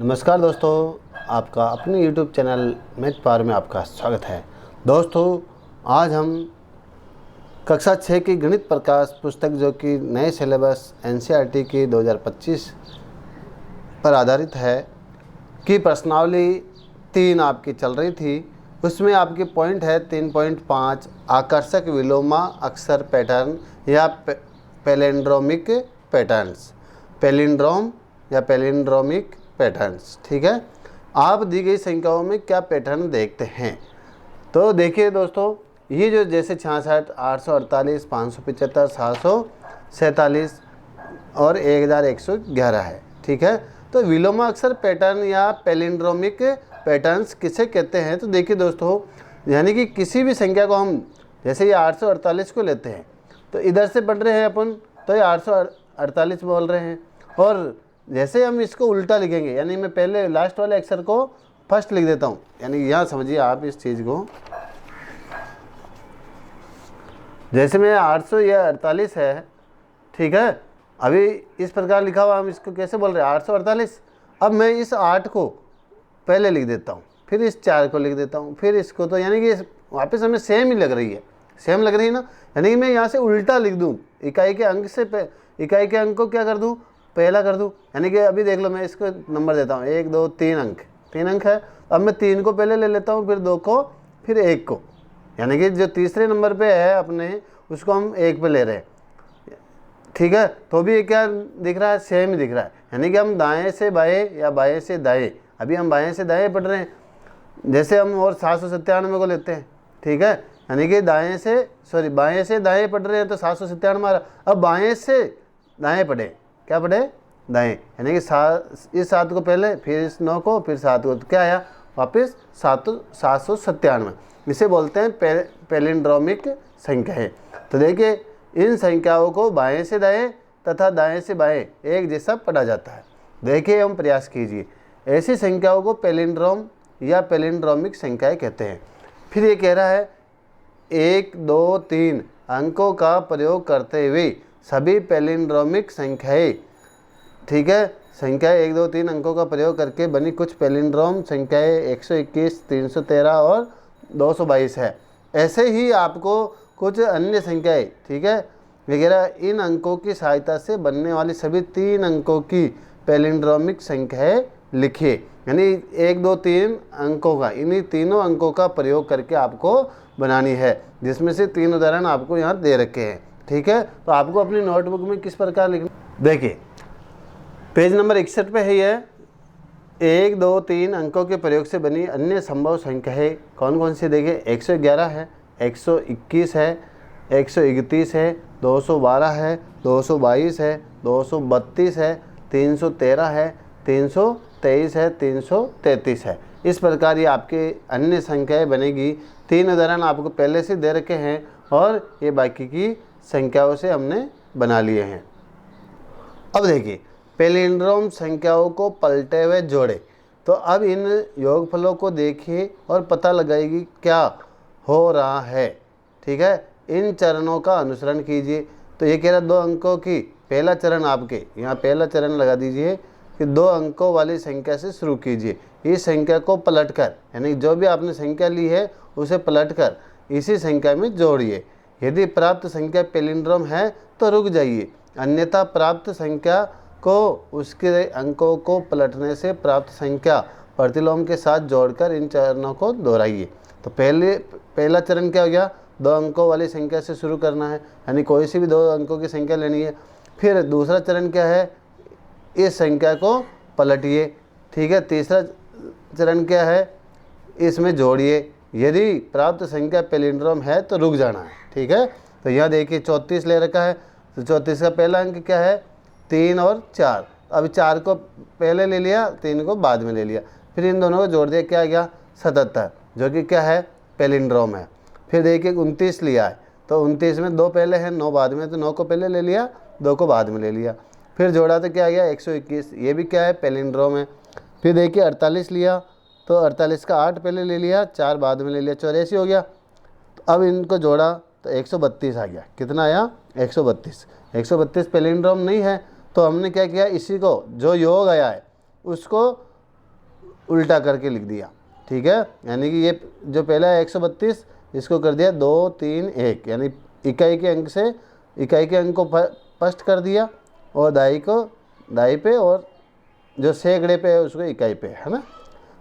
नमस्कार दोस्तों, आपका अपने YouTube चैनल मैथ पावर में आपका स्वागत है। दोस्तों, आज हम कक्षा 6 की गणित प्रकाश पुस्तक जो कि नए सिलेबस NCERT की 2025 पर आधारित है कि प्रश्नावली 3 आपकी चल रही थी। उसमें आपकी पॉइंट है 3.5 आकर्षक विलोमा अक्षर पैटर्न या पैलिंड्रोमिक पैटर्न्स, पैलिंड्रोम या पैलिंड्रोमिक पैटर्न्स। ठीक है, आप दी गई संख्याओं में क्या पैटर्न देखते हैं। तो देखिए दोस्तों, ये जो जैसे 66, 848, 575, 747 और 1111 है। ठीक है, तो विलोमा अक्षर पैटर्न या पैलिंड्रोमिक पैटर्न्स किसे कहते हैं। तो देखिए दोस्तों, यानी कि किसी भी संख्या को हम, जैसे ये 848 को लेते हैं तो इधर से पढ़ रहे हैं अपन, तो ये 848 बोल रहे हैं। और जैसे हम इसको उल्टा लिखेंगे, यानी मैं पहले लास्ट वाले अक्षर को फर्स्ट लिख देता हूँ, यानी यहाँ समझिए आप इस चीज़ को। जैसे मैं 800 या 48 है, ठीक है, अभी इस प्रकार लिखा हुआ, हम इसको कैसे बोल रहे हैं 848। अब मैं इस 8 को पहले लिख देता हूँ, फिर इस 4 को लिख देता हूँ, फिर इसको, तो यानी कि वापस हमें सेम ही लग रही है, सेम लग रही है ना। यानी कि मैं यहाँ से उल्टा लिख दूँ, इकाई के अंक से इकाई के अंक को क्या कर दूँ, पहला कर दूँ। यानी कि अभी देख लो, मैं इसको नंबर देता हूँ 1 2 3 अंक, 3 अंक है। अब मैं 3 को पहले ले लेता हूँ, फिर 2 को, फिर 1 को, यानी कि जो तीसरे नंबर पे है अपने, उसको हम 1 पे ले रहे हैं। ठीक है, तो भी ये क्या दिख रहा है, सेम ही दिख रहा है। यानी कि हम दाएं से बाएं या बाएं से दाएं, अभी हम बाएं से दाएं पढ़ रहे हैं। जैसे हम और 797 को लेते हैं, ठीक है, यानी कि बाएं से दाएं पढ़ रहे हैं तो 797 हमारा। अब बाएं से दाएं पढ़े, क्या पढ़े, दाएं, यानी कि इस 7 को पहले, फिर इस 9 को, फिर 7 को, तो क्या आया वापस 797। इसे बोलते हैं पैलिंड्रोमिक संख्याएं। तो देखिए, इन संख्याओं को बाएं से दाएं तथा दाएं से बाएं एक जैसा पढ़ा जाता है। देखिए, हम प्रयास कीजिए, ऐसी संख्याओं को पैलिंड्रोम या पैलिंड्रोमिक संख्याएं कहते हैं। फिर ये कह रहा है 1 2 3 अंकों का प्रयोग करते हुए सभी पैलिंड्रोमिक संख्याएं, ठीक है, संख्या 1 2 3 अंकों का प्रयोग करके बनी कुछ पैलिंड्रोम संख्याएं 121, 313 और 222 है। ऐसे ही आपको कुछ अन्य संख्याएं, ठीक है, वगैरह, इन अंकों की सहायता से बनने वाली सभी 3 अंकों की पैलिंड्रोमिक संख्याएं लिखिए। यानी 1 2 3 अंकों का, इन्हीं तीनों अंकों का प्रयोग करके आपको बनानी है, जिसमें से 3 उदाहरण आपको यहाँ दे रखे हैं। ठीक है, तो आपको अपनी नोटबुक में किस प्रकार लिखना, देखिए पेज नंबर 61 पे है ये 1 2 3 अंकों के प्रयोग से बनी अन्य संभव संख्याएं कौन कौन सी। देखिए 111 है, 121 है, 131 है, 212 है, 222 है, 232 है, 313 है, 323 है, 333 है। इस प्रकार ये आपके अन्य संख्याएं बनेगी। 3 उदाहरण आपको पहले से दे रखे हैं और ये बाकी की संख्याओं से हमने बना लिए हैं। अब देखिए, पैलिंड्रोम संख्याओं को पलटे हुए जोड़े। तो अब इन योगफलों को देखिए और पता लगाइए क्या हो रहा है। ठीक है, इन चरणों का अनुसरण कीजिए। तो ये कह रहा 2 अंकों की, पहला चरण आपके यहाँ पहला चरण लगा दीजिए कि 2 अंकों वाली संख्या से शुरू कीजिए। इस संख्या को पलटकर, यानी जो भी आपने संख्या ली है उसे पलटकर इसी संख्या में जोड़िए। यदि प्राप्त संख्या पैलिंड्रोम है तो रुक जाइए, अन्यथा प्राप्त संख्या को उसके अंकों को पलटने से प्राप्त संख्या प्रतिलोम के साथ जोड़कर इन चरणों को दोहराइए। तो पहला चरण क्या हो गया, 2 अंकों वाली संख्या से शुरू करना है, यानी कोई सी भी 2 अंकों की संख्या लेनी है। फिर दूसरा चरण क्या है, इस संख्या को पलटिए। ठीक है, तीसरा चरण क्या है, इसमें जोड़िए। यदि प्राप्त संख्या पैलिंड्रोम है तो रुक जाना है। ठीक है, तो यहाँ देखिए 34 ले रखा है, तो 34 का पहला अंक क्या है, 3 और 4। अभी 4 को पहले ले लिया, 3 को बाद में ले लिया, फिर इन दोनों को जोड़ दिया, क्या गया 77, जो कि क्या है, पैलिंड्रोम है। फिर देखिए 29 लिया है, तो 29 में 2 पहले हैं 9 बाद में, तो 9 को पहले ले लिया, 2 को बाद में ले लिया। फिर जोड़ा तो क्या आ गया 121, ये भी क्या है, पैलिंड्रोम है। फिर देखिए 48 लिया, तो 48 का 8 पहले ले लिया, 4 बाद में ले लिया, 84 हो गया। तो अब इनको जोड़ा तो 132 आ गया। कितना आया, 132। 132 पैलिंड्रोम नहीं है, तो हमने क्या किया, इसी को जो योग आया है उसको उल्टा करके लिख दिया, ठीक है। यानी कि ये जो पहला है 132, इसको कर दिया 2 3 1, यानी इकाई के अंक से इकाई के अंक को फर्स्ट कर दिया और दाई को दाई पे और जो सैकड़े पे है उसको इकाई पे, है ना।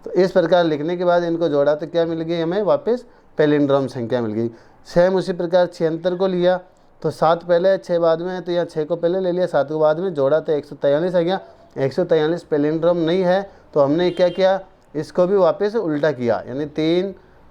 तो इस प्रकार लिखने के बाद इनको जोड़ा तो क्या मिल गई हमें, वापस पैलिंड्रोम संख्या मिल गई। सेम उसी प्रकार 76 को लिया तो 7 पहले है 6 बाद में है, तो यहाँ 6 को पहले ले लिया 7 को बाद में, जोड़ा तो 143 आ गया। 143 पैलिंड्रोम नहीं है तो हमने क्या किया, इसको भी वापस उल्टा किया, यानी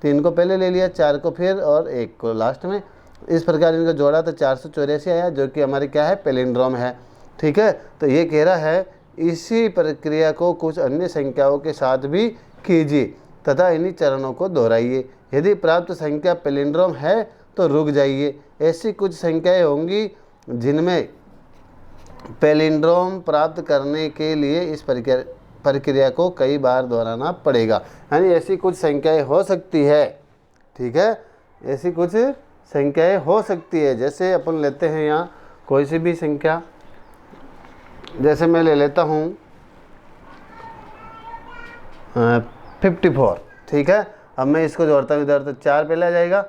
3 को पहले ले लिया, 4 को फिर और 1 को लास्ट में। इस प्रकार इनका जोड़ा तो 484 आया, जो कि हमारे क्या है, पैलिंड्रोम है, ठीक है। तो ये कह रहा है इसी प्रक्रिया को कुछ अन्य संख्याओं के साथ भी कीजिए तथा इन्हीं चरणों को दोहराइए। यदि प्राप्त संख्या पैलिंड्रोम है तो रुक जाइए। ऐसी कुछ संख्याएं होंगी जिनमें पैलिंड्रोम प्राप्त करने के लिए इस प्रक्रिया को कई बार दोहराना पड़ेगा। यानी ऐसी कुछ संख्याएं हो सकती है, ठीक है, ऐसी कुछ संख्याएं हो सकती है। जैसे अपन लेते हैं यहाँ कोई सी भी संख्या, जैसे मैं ले लेता हूँ 54, ठीक है। अब मैं इसको जोड़ता हूँ इधर तो 4 पहले आ जाएगा,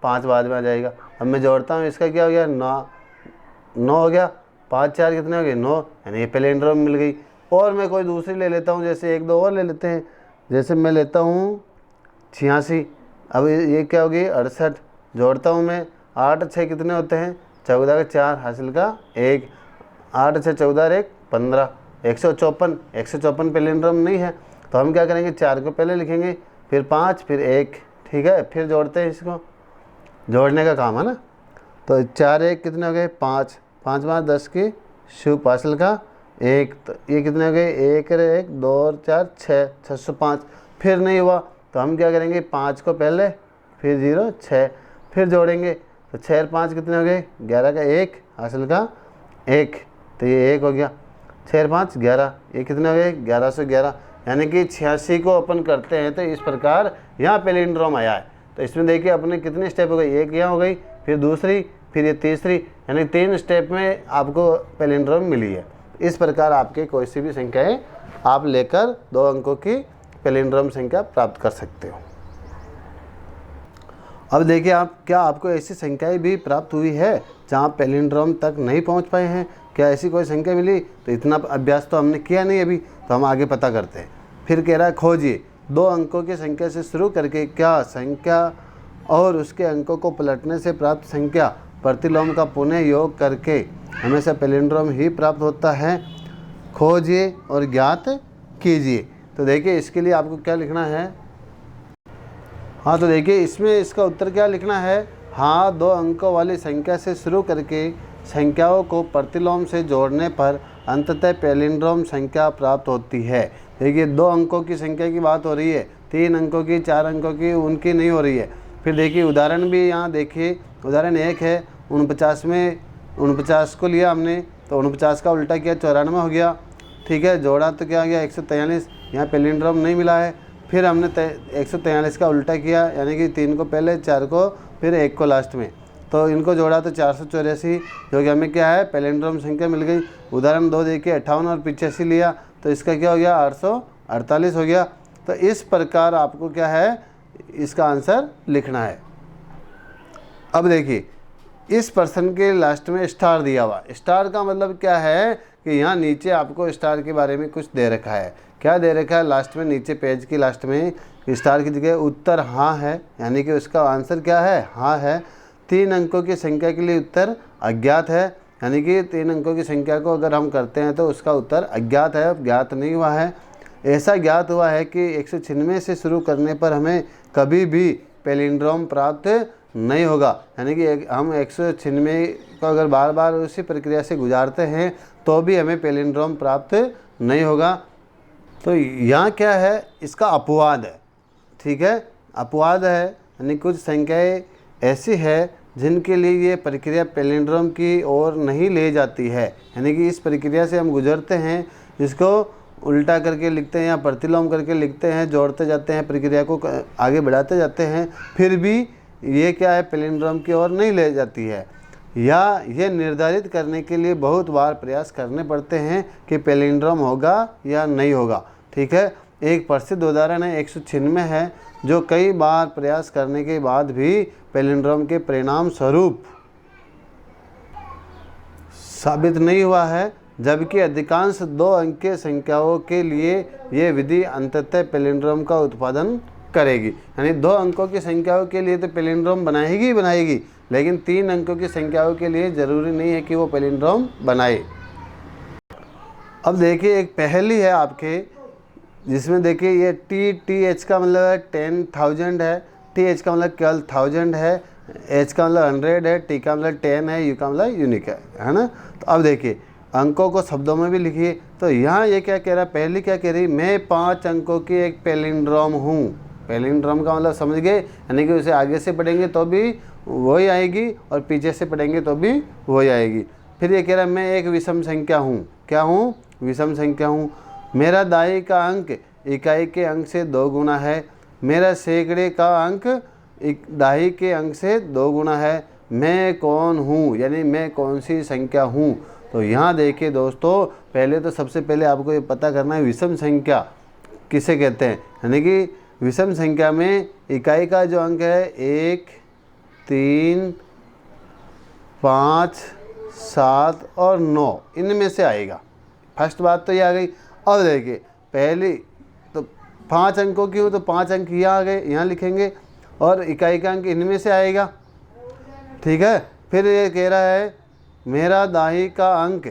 5 बाद में आ जाएगा। अब मैं जोड़ता हूँ, इसका क्या हो गया, 9 हो गया, 5 4 कितने हो गए, 9, यानी ये पैलिंड्रोम मिल गई। और मैं कोई दूसरी ले लेता हूँ, जैसे 1 2 और ले लेते हैं। जैसे मैं लेता हूँ 86, अब ये क्या होगी 68, जोड़ता हूँ मैं 8 6 कितने होते हैं, 14 का 4 हासिल का 1, 8 6 14 1 15, 154 पैलिंड्रोम नहीं है तो हम क्या करेंगे, 4 को पहले लिखेंगे, फिर 5 फिर 1, ठीक है, फिर जोड़ते हैं, इसको जोड़ने का काम है ना। तो 4 1 कितने हो गए, 5 5 5 10 की शुभ हासिल का 1, तो ये कितने हो गए, 1 1 2 और 4 6, 605। फिर नहीं हुआ तो हम क्या करेंगे, 5 को पहले फिर 0 6, फिर जोड़ेंगे तो 6 और 5 कितने हो गए, 11 का 1 हासिल का 1, तो ये 1 हो गया, 6 और 5 11, ये कितने हो गए 1111। यानी कि 86 को अपन करते हैं तो इस प्रकार यहाँ पैलिंड्रोम आया है। तो इसमें देखिए अपने कितने स्टेप हो गई, एक यहाँ हो गई, फिर दूसरी, फिर ये तीसरी, यानी 3 स्टेप में आपको पैलिंड्रोम मिली है। इस प्रकार आपके कोई सी भी संख्याएं आप लेकर 2 अंकों की पैलिंड्रोम संख्या प्राप्त कर सकते हो। अब देखिए आप, क्या आपको ऐसी संख्याएं भी प्राप्त हुई है जहाँ पैलिंड्रोम तक नहीं पहुँच पाए हैं? क्या ऐसी कोई संख्या मिली? तो इतना अभ्यास तो हमने किया नहीं अभी, तो हम आगे पता करते हैं। फिर कह रहा है खोजिए 2 अंकों की संख्या से शुरू करके क्या संख्या और उसके अंकों को पलटने से प्राप्त संख्या प्रतिलोम का पुनः योग करके हमेशा पैलिंड्रोम ही प्राप्त होता है। खोजिए और ज्ञात कीजिए। तो देखिए इसके लिए आपको क्या लिखना है, हाँ तो देखिए इसमें इसका उत्तर क्या लिखना है, हाँ 2 अंकों वाली संख्या से शुरू करके संख्याओं को प्रतिलोम से जोड़ने पर अंततः पैलिंड्रोम संख्या प्राप्त होती है। देखिए 2 अंकों की संख्या की बात हो रही है, 3 अंकों की, 4 अंकों की, उनकी नहीं हो रही है। फिर देखिए उदाहरण भी यहाँ देखिए, उदाहरण 1 है 49 में 49 को लिया हमने तो 49 का उल्टा किया 94 हो गया, ठीक है, जोड़ा तो क्या हो गया 143, यहाँ पैलिंड्रोम नहीं मिला है। फिर हमने 143 का उल्टा किया, यानी कि 3 को पहले, 4 को फिर 1 को लास्ट में, तो इनको जोड़ा तो 484, जो कि हमें क्या है पैलिंड्रोम संख्या मिल गई। उदाहरण 2 देखिए 58 और 85 लिया तो इसका क्या हो गया 848 हो गया। तो इस प्रकार आपको क्या है इसका आंसर लिखना है। अब देखिए इस प्रश्न के लास्ट में स्टार दिया हुआ, स्टार का मतलब क्या है कि यहाँ नीचे आपको स्टार के बारे में कुछ दे रखा है। क्या दे रखा है लास्ट में, नीचे पेज की लास्ट में स्टार की जगह उत्तर हाँ है, यानी कि उसका आंसर क्या है, हाँ है। 3 अंकों की संख्या के लिए उत्तर अज्ञात है, यानी कि 3 अंकों की संख्या को अगर हम करते हैं तो उसका उत्तर अज्ञात है, ज्ञात नहीं हुआ है। ऐसा ज्ञात हुआ है कि 196 से शुरू करने पर हमें कभी भी पैलिंड्रोम प्राप्त नहीं होगा, यानी कि हम 196 को अगर बार बार उसी प्रक्रिया से गुजारते हैं तो भी हमें पैलिंड्रोम प्राप्त नहीं होगा। तो यहाँ क्या है, इसका अपवाद है, ठीक है, अपवाद है, यानी कुछ संख्याएँ ऐसी है जिनके लिए ये प्रक्रिया पैलिंड्रोम की ओर नहीं ले जाती है, यानी कि इस प्रक्रिया से हम गुजरते हैं, इसको उल्टा करके लिखते हैं या प्रतिलोम करके लिखते हैं, जोड़ते जाते हैं, प्रक्रिया को आगे बढ़ाते जाते हैं, फिर भी ये क्या है पैलिंड्रोम की ओर नहीं ले जाती है, या ये निर्धारित करने के लिए बहुत बार प्रयास करने पड़ते हैं कि पैलिंड्रोम होगा या नहीं होगा, ठीक है। एक प्रसिद्ध उदाहरण है 196 है, जो कई बार प्रयास करने के बाद भी पैलिंड्रोम के परिणाम स्वरूप साबित नहीं हुआ है, जबकि अधिकांश 2 अंकीय संख्याओं के लिए ये विधि अंततः पैलिंड्रोम का उत्पादन करेगी। यानी 2 अंकों की संख्याओं के लिए तो पैलिंड्रोम बनाएगी ही बनाएगी, लेकिन 3 अंकों की संख्याओं के लिए ज़रूरी नहीं है कि वो पैलिंड्रोम बनाए। अब देखिए एक पहेली है आपके, जिसमें देखिए ये TH का मतलब है 10,000 है, TH का मतलब केवल 1000 है, H का मतलब 100 है, T का मतलब 10 है, U का मतलब यूनिक है ना। तो अब देखिए अंकों को शब्दों में भी लिखिए। तो यहाँ ये क्या कह रहा है, पहली क्या कह रही, मैं 5 अंकों की एक पैलिंड्रोम हूँ। पैलिंड्रोम का मतलब समझ गए, यानी कि उसे आगे से पढ़ेंगे तो भी वही आएगी और पीछे से पढ़ेंगे तो भी वही आएगी। फिर ये कह रहा है मैं एक विषम संख्या हूँ। क्या हूँ? विषम संख्या हूँ। मेरा दाई का अंक इकाई के अंक से 2 गुना है। मेरा सैकड़े का अंक दाई के अंक से 2 गुना है। मैं कौन हूँ, यानी मैं कौन सी संख्या हूँ। तो यहाँ देखिए दोस्तों, पहले तो सबसे पहले आपको ये पता करना है विषम संख्या किसे कहते हैं। यानी कि विषम संख्या में इकाई का जो अंक है 1, 3, 5, 7 और 9, इनमें से आएगा। फर्स्ट बात तो ये आ गई। अब देखिए पहली तो 5 अंकों की हो तो 5 अंक यहाँ आ गए, यहाँ लिखेंगे, और इकाई का अंक इनमें से आएगा। ठीक है। फिर ये कह रहा है मेरा दाई का अंक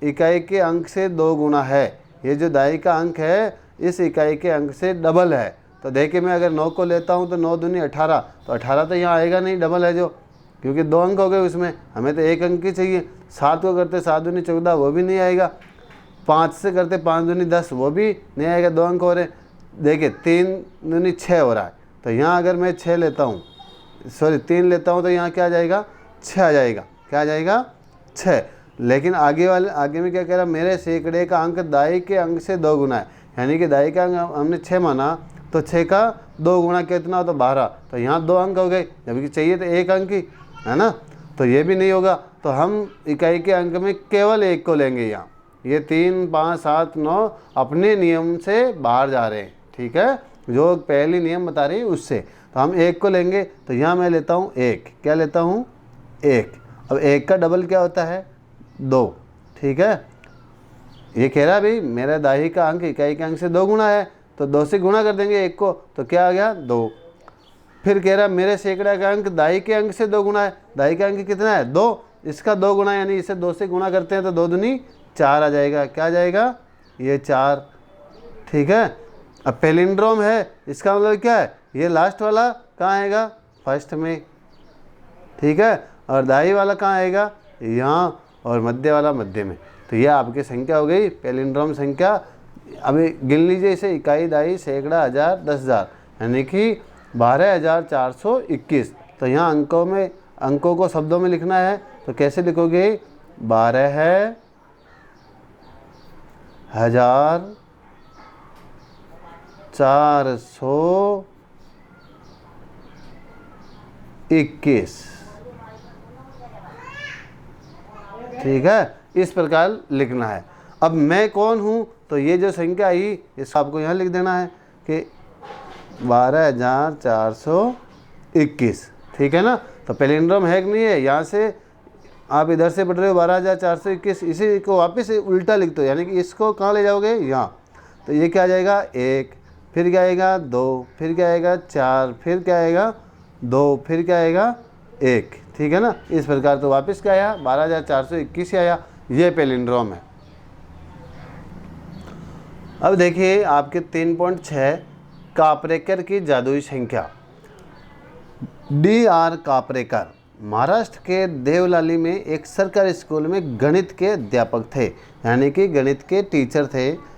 इकाई के अंक से 2 गुना है। ये जो दाई का अंक है इस इकाई के अंक से डबल है। तो देखिए मैं अगर 9 को लेता हूँ तो 9 दूनी 18, तो 18 तो यहाँ आएगा नहीं, डबल है जो, क्योंकि 2 अंक हो गए उसमें, हमें तो 1 अंक ही चाहिए। 7 को करते 7 दूनी 14, वो भी नहीं आएगा। 5 से करते 5 दूनी 10, वो भी नहीं आएगा, 2 अंक हो रहे। देखिए 3 दूनी 6 हो रहा है, तो यहाँ अगर मैं 6 लेता हूँ, सॉरी 3 लेता हूँ, तो यहाँ क्या आ जाएगा, 6 आ जाएगा। क्या आ जाएगा, 6। लेकिन आगे में क्या कह रहा, मेरे सैकड़े का अंक दाई के अंक से 2 गुना है। यानी कि दाई का अंक हमने 6 माना, तो 6 का 2 गुना कितना हो, तो 12। तो यहाँ 2 अंक हो गए, जबकि चाहिए तो 1 अंक ही, है ना। तो ये भी नहीं होगा। तो हम इकाई के अंक में केवल 1 को लेंगे। यहाँ ये 3, 5, 7, 9 अपने नियम से बाहर जा रहे हैं। ठीक है, जो पहली नियम बता रही है उससे, तो हम 1 को लेंगे। तो यहाँ मैं लेता हूँ 1। क्या लेता हूँ, 1। अब 1 का डबल क्या होता है, 2। ठीक है। ये कह रहा है भाई मेरा दाई का अंक इकाई के अंक से 2 गुना है, तो 2 से गुणा कर देंगे 1 को, तो क्या आ गया, 2। फिर कह रहा मेरे सैकड़ा का अंक दाई के अंक से 2 गुना है। दाई का अंक कितना है, 2, इसका 2 गुना, यानी इसे 2 से गुणा करते हैं तो 2 दूनी 4 आ जाएगा। क्या आ जाएगा, ये 4। ठीक है। अब पैलिंड्रोम है, इसका मतलब क्या है, ये लास्ट वाला कहाँ आएगा, फर्स्ट में। ठीक है। और दाई वाला कहाँ आएगा, यहाँ, और मध्य वाला मध्य में। तो ये आपकी संख्या हो गई पैलिंड्रोम संख्या। अभी गिन लीजिए इसे, इकाई, दाई, सैकड़ा, हज़ार, 10,000, यानी कि 12,421। तो यहाँ अंकों को शब्दों में लिखना है, तो कैसे लिखोगे, 12,421। ठीक है, इस प्रकार लिखना है। अब मैं कौन हूँ, तो ये जो संख्या आई इसको आपको यहाँ लिख देना है कि 12,421। ठीक है ना। तो पैलिंड्रोम है कि नहीं है, यहाँ से आप इधर से पढ़ रहे हो 12,421, इसी को वापस उल्टा लिख दो, यानी कि इसको कहाँ ले जाओगे, यहाँ। तो ये क्या आ जाएगा, 1, फिर क्या आएगा, 2, फिर क्या आएगा, 4, फिर क्या आएगा, 2, फिर क्या आएगा, 1। ठीक है ना। इस प्रकार तो वापस क्या आया, 12,421 ही आया। ये पैलिंड्रोम है। अब देखिए आपके 3.6 कापरेकर की जादुई संख्या। DR कापरेकर महाराष्ट्र के देवलाली में एक सरकारी स्कूल में गणित के अध्यापक थे, यानी कि गणित के टीचर थे।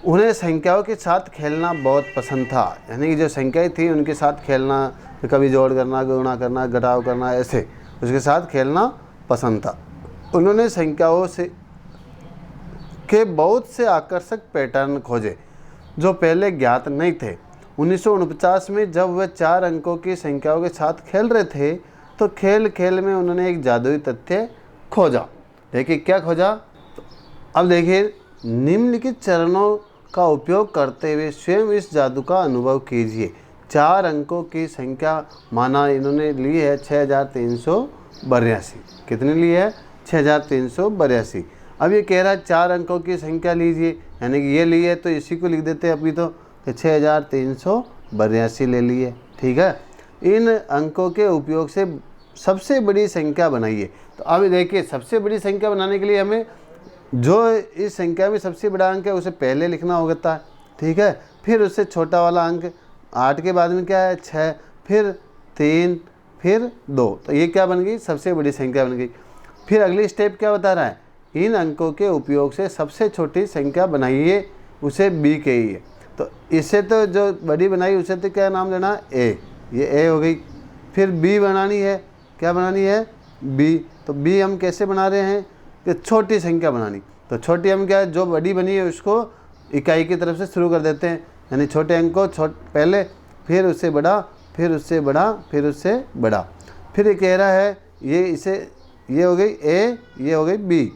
उन्हें संख्याओं के साथ खेलना बहुत पसंद था, यानी कि जो संख्याएं थी उनके साथ खेलना, कभी जोड़ करना, गुणा करना, घटाव करना, ऐसे उसके साथ खेलना पसंद था। उन्होंने संख्याओं से के बहुत से आकर्षक पैटर्न खोजे जो पहले ज्ञात नहीं थे। 1949 में जब वह 4 अंकों की संख्याओं के साथ खेल रहे थे, तो खेल खेल में उन्होंने एक जादुई तथ्य खोजा। देखिए क्या खोजा। अब देखिए निम्नलिखित चरणों का उपयोग करते हुए स्वयं इस जादू का अनुभव कीजिए। 4 अंकों की संख्या माना इन्होंने ली है 6382। कितनी ली है? 6382। अब ये कह रहा है 4 अंकों की संख्या लीजिए, यानी कि ये ली है तो इसी को लिख देते हैं अभी तो 6382 ले लिए। ठीक है, इन अंकों के उपयोग से सबसे बड़ी संख्या बनाइए। तो अब देखिए, सबसे बड़ी संख्या बनाने के लिए हमें जो इस संख्या में सबसे बड़ा अंक है उसे पहले लिखना होता है। ठीक है, फिर उससे छोटा वाला अंक 8 के बाद में क्या है? 6, फिर 3, फिर 2। तो ये क्या बन गई? सबसे बड़ी संख्या बन गई। फिर अगली स्टेप क्या बता रहा है? इन अंकों के उपयोग से सबसे छोटी संख्या बनाइए, उसे बी कहिए। तो इससे तो जो बड़ी बनाई उसे तो क्या नाम देना? ए। ये ए हो गई। फिर बी बनानी है। क्या बनानी है? बी। तो बी हम कैसे बना रहे हैं कि छोटी संख्या बनानी। तो छोटी हम क्या है, जो बड़ी बनी है उसको इकाई की तरफ से शुरू कर देते हैं, यानी छोटे अंक को पहले, फिर उससे बड़ा, फिर उससे बड़ा, फिर उससे बड़ा। फिर ये कह रहा है ये हो गई ए, ये हो गई बी।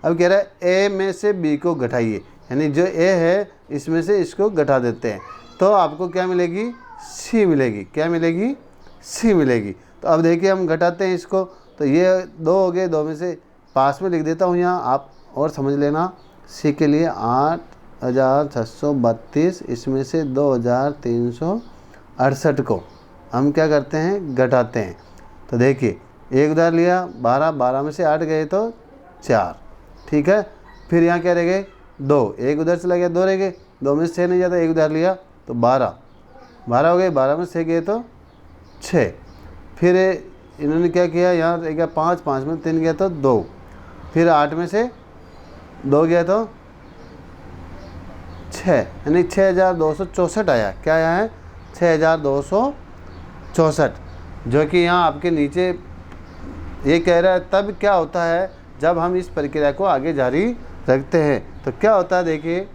अब कह रहा है ए में से बी को घटाइए, यानी जो ए है इसमें से इसको घटा देते हैं, तो आपको क्या मिलेगी? सी मिलेगी। क्या मिलेगी? सी मिलेगी। तो अब देखिए हम घटाते हैं इसको, तो ये 2 हो गए, 2 में से पास में लिख देता हूँ यहाँ, आप और समझ लेना। सी के लिए 8632, इसमें से 2368 को हम क्या करते हैं? घटाते हैं। तो देखिए, एक उधार लिया 12, 12 में से 8 गए तो 4। ठीक है, फिर यहाँ क्या रह गए? 2, एक उधर चला गया, 2 रह गए, 2 में से 6 नहीं जाता, एक उधार लिया तो 12, 12 हो गए, 12 में से गए तो 6। फिर इन्होंने क्या किया? यहाँ रह गया 5, 5 में 3 गया तो 2, फिर 8 में से 2 गया तो 6, यानी 6264 आया। क्या आया है? 6264, जो कि यहाँ आपके नीचे ये कह रहा है। तब क्या होता है जब हम इस प्रक्रिया को आगे जारी रखते हैं, तो क्या होता है? देखिए,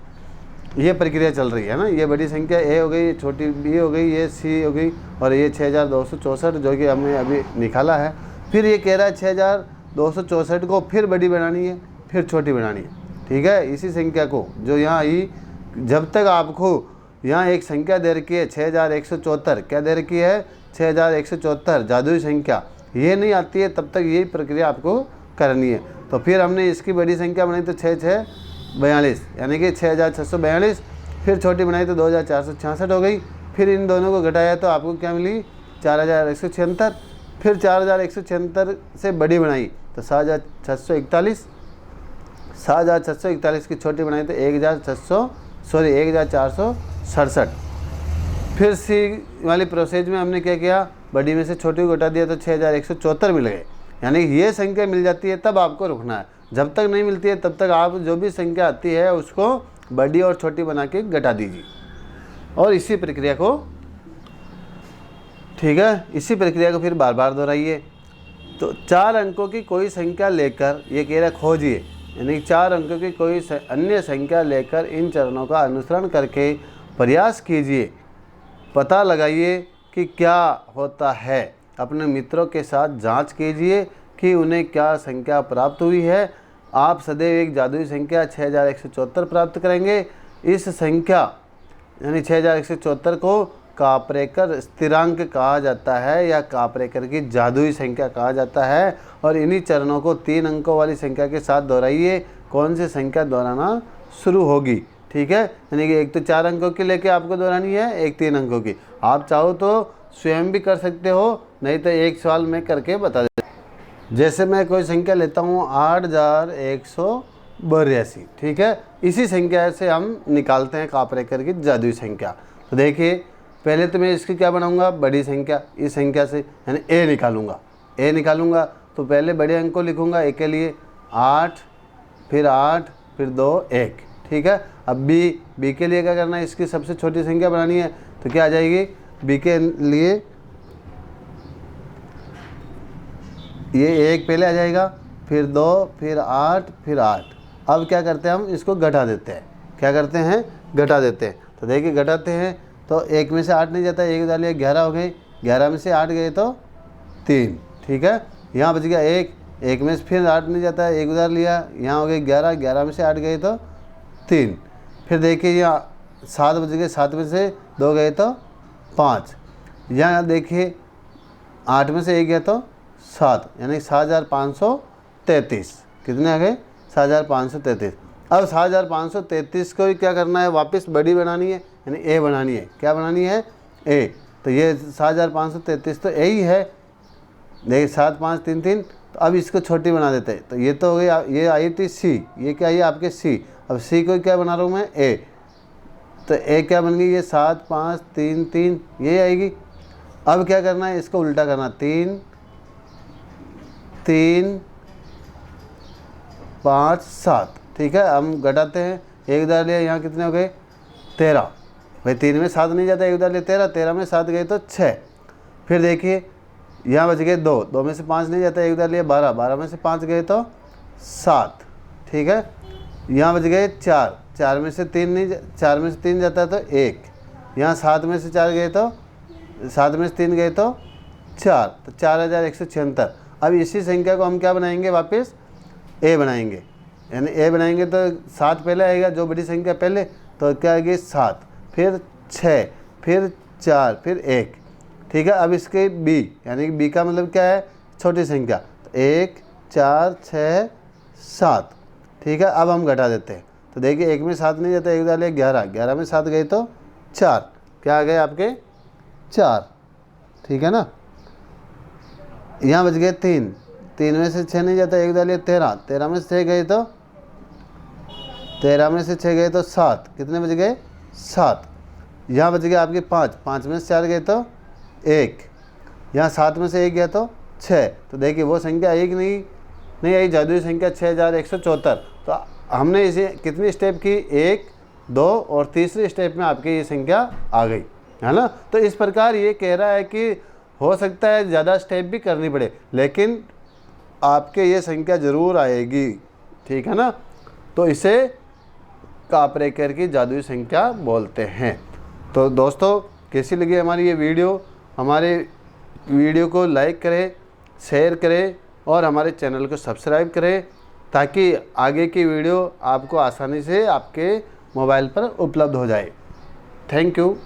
ये प्रक्रिया चल रही है ना, ये बड़ी संख्या ए हो गई, छोटी बी हो गई, ये सी हो गई, और ये 6264 जो कि हमने अभी निकाला है। फिर ये कह रहा है 6264 को फिर बड़ी बनानी है, फिर छोटी बनानी है। ठीक है, इसी संख्या को जो यहाँ आई, जब तक आपको यहाँ एक संख्या दे रखी है 6174, क्या दे रखी है? 6174 जादुई संख्या, ये नहीं आती है तब तक यही प्रक्रिया आपको करनी है। तो फिर हमने इसकी बड़ी संख्या बनाई तो 6642, यानी कि 6642, फिर छोटी बनाई तो 2466 हो गई। फिर इन दोनों को घटाया तो आपको क्या मिली? 4176। फिर 4176 से बड़ी बनाई तो 7641, 7641 की छोटी बनाई तो 1467। फिर सी वाली प्रोसेस में हमने क्या किया? बड़ी में से छोटी को घटा दिया तो 6174 मिल गए, यानी ये संख्या मिल जाती है तब आपको रुकना है। जब तक नहीं मिलती है तब तक आप जो भी संख्या आती है उसको बड़ी और छोटी बना के घटा दीजिए, और इसी प्रक्रिया को, ठीक है, इसी प्रक्रिया को फिर बार बार दोहराइए। तो 4 अंकों की कोई संख्या लेकर, ये कह रहा खोजिए, यानी 4 अंकों की कोई अन्य संख्या लेकर इन चरणों का अनुसरण करके प्रयास कीजिए, पता लगाइए कि क्या होता है। अपने मित्रों के साथ जांच कीजिए कि उन्हें क्या संख्या प्राप्त हुई है। आप सदैव एक जादुई संख्या 6174 प्राप्त करेंगे। इस संख्या यानी 6174 को कापरेकर स्थिरांक कहा जाता है या कापरेकर की जादुई संख्या कहा जाता है। और इन्हीं चरणों को 3 अंकों वाली संख्या के साथ दोहराइए। कौन सी संख्या दोहराना शुरू होगी? ठीक है, यानी कि एक तो 4 अंकों की लेके आपको दोहरानी है, एक 3 अंकों की। आप चाहो तो स्वयं भी कर सकते हो, नहीं तो एक सवाल में करके बता देता। जैसे मैं कोई संख्या लेता हूँ 8182, ठीक है, इसी संख्या से हम निकालते हैं कापरेकर की जादुई संख्या। तो देखिए, पहले तो मैं इसकी क्या बनाऊंगा? बड़ी संख्या, इस संख्या से यानी ए निकालूंगा। तो पहले बड़े अंक को लिखूंगा ए के लिए 8, फिर 2 1, ठीक है। अब बी के लिए क्या करना है? इसकी सबसे छोटी संख्या बनानी है, तो क्या आ जाएगी? बी के लिए ये 1 पहले आ जाएगा, फिर 2, फिर 8, फिर 8। अब क्या करते हैं? हम इसको घटा देते हैं। क्या करते हैं? घटा देते हैं। तो देखिए घटाते हैं तो 1 में से 8 नहीं जाता, 1 डालिए 11 हो गई, 11 में से 8 गए तो 3, ठीक है। यहाँ बच गया 1 में से फिर 8 नहीं जाता, 1 उधार लिया, यहाँ हो गई 11, 11 में से 8 गए तो 3। फिर देखिए यहाँ 7 बज गए, 7 में से 2 गए तो 5। यहाँ देखिए 8 में से 1 गया तो 7, यानी 7533। कितने आ गए? 7533। अब 7533 को क्या करना है? वापस बड़ी बनानी है, यानी ए बनानी है। क्या बनानी है? ए। तो ये 7533 तो ए ही है। देखिए 7 5 3 3। तो अब इसको छोटी बना देते हैं। तो ये तो हो गई, ये आई थी सी, ये क्या आई आपके सी। अब सी को क्या बना रहा हूँ मैं? ए। तो ए क्या बन गई? ये 7 5 3 3 ये आएगी। अब क्या करना है? इसको उल्टा करना, 3 3 5 7। ठीक है, हम घटाते हैं। एक दार लिया, यहाँ कितने हो गए? 13। भाई 3 में 7 नहीं जाता, एक दार लिया 13, 13 में 7 गए तो 6। फिर देखिए यहाँ बच गए 2, 2 में से 5 नहीं जाता, एक दार लिया 12, 12 में से 5 गए तो 7। ठीक है, यहाँ बच गए 4, 4 में से 3 नहीं, 4 में से 3 जाता है तो 1। यहाँ 7 में से 4 गए तो 7 में से 3 गए तो 4, तो 4176। अब इसी संख्या को हम क्या बनाएंगे? वापस ए बनाएंगे, यानी ए बनाएंगे तो 7 पहले आएगा, जो बड़ी संख्या पहले, तो क्या आएगी? 7, फिर 6, फिर 4, फिर 1। ठीक है, अब इसके बी, यानी कि बी का मतलब क्या है? छोटी संख्या। तो 1 4 6 7। ठीक है, अब हम घटा देते हैं। तो देखिए 1 में 7 नहीं जाता, एक डाले 11, 11 में 7 गए तो 4। क्या आ गए आपके? 4। ठीक है ना। यहाँ बच गए 3, 3 में से 6 नहीं जाता, एक डालिए 13, 13 में से 6 गए तो 13 में से 6 गए तो 7। कितने बच गए? 7। यहाँ बच गए आपके 5, 5 में से 4 गए तो 1। यहाँ 7 में से 1 गया तो 6। तो देखिए वो संख्या आई कि नहीं आई? जादुई संख्या 6174। तो हमने इसे कितनी स्टेप की? 1 2 और तीसरी स्टेप में आपकी ये संख्या आ गई, है ना। तो इस प्रकार ये कह रहा है कि हो सकता है ज़्यादा स्टेप भी करनी पड़े, लेकिन आपके ये संख्या ज़रूर आएगी। ठीक है ना। तो इसे कापरेकर की जादुई संख्या बोलते हैं। तो दोस्तों, कैसी लगी हमारी ये वीडियो? हमारे वीडियो को लाइक करें, शेयर करें और हमारे चैनल को सब्सक्राइब करें, ताकि आगे की वीडियो आपको आसानी से आपके मोबाइल पर उपलब्ध हो जाए। Thank you.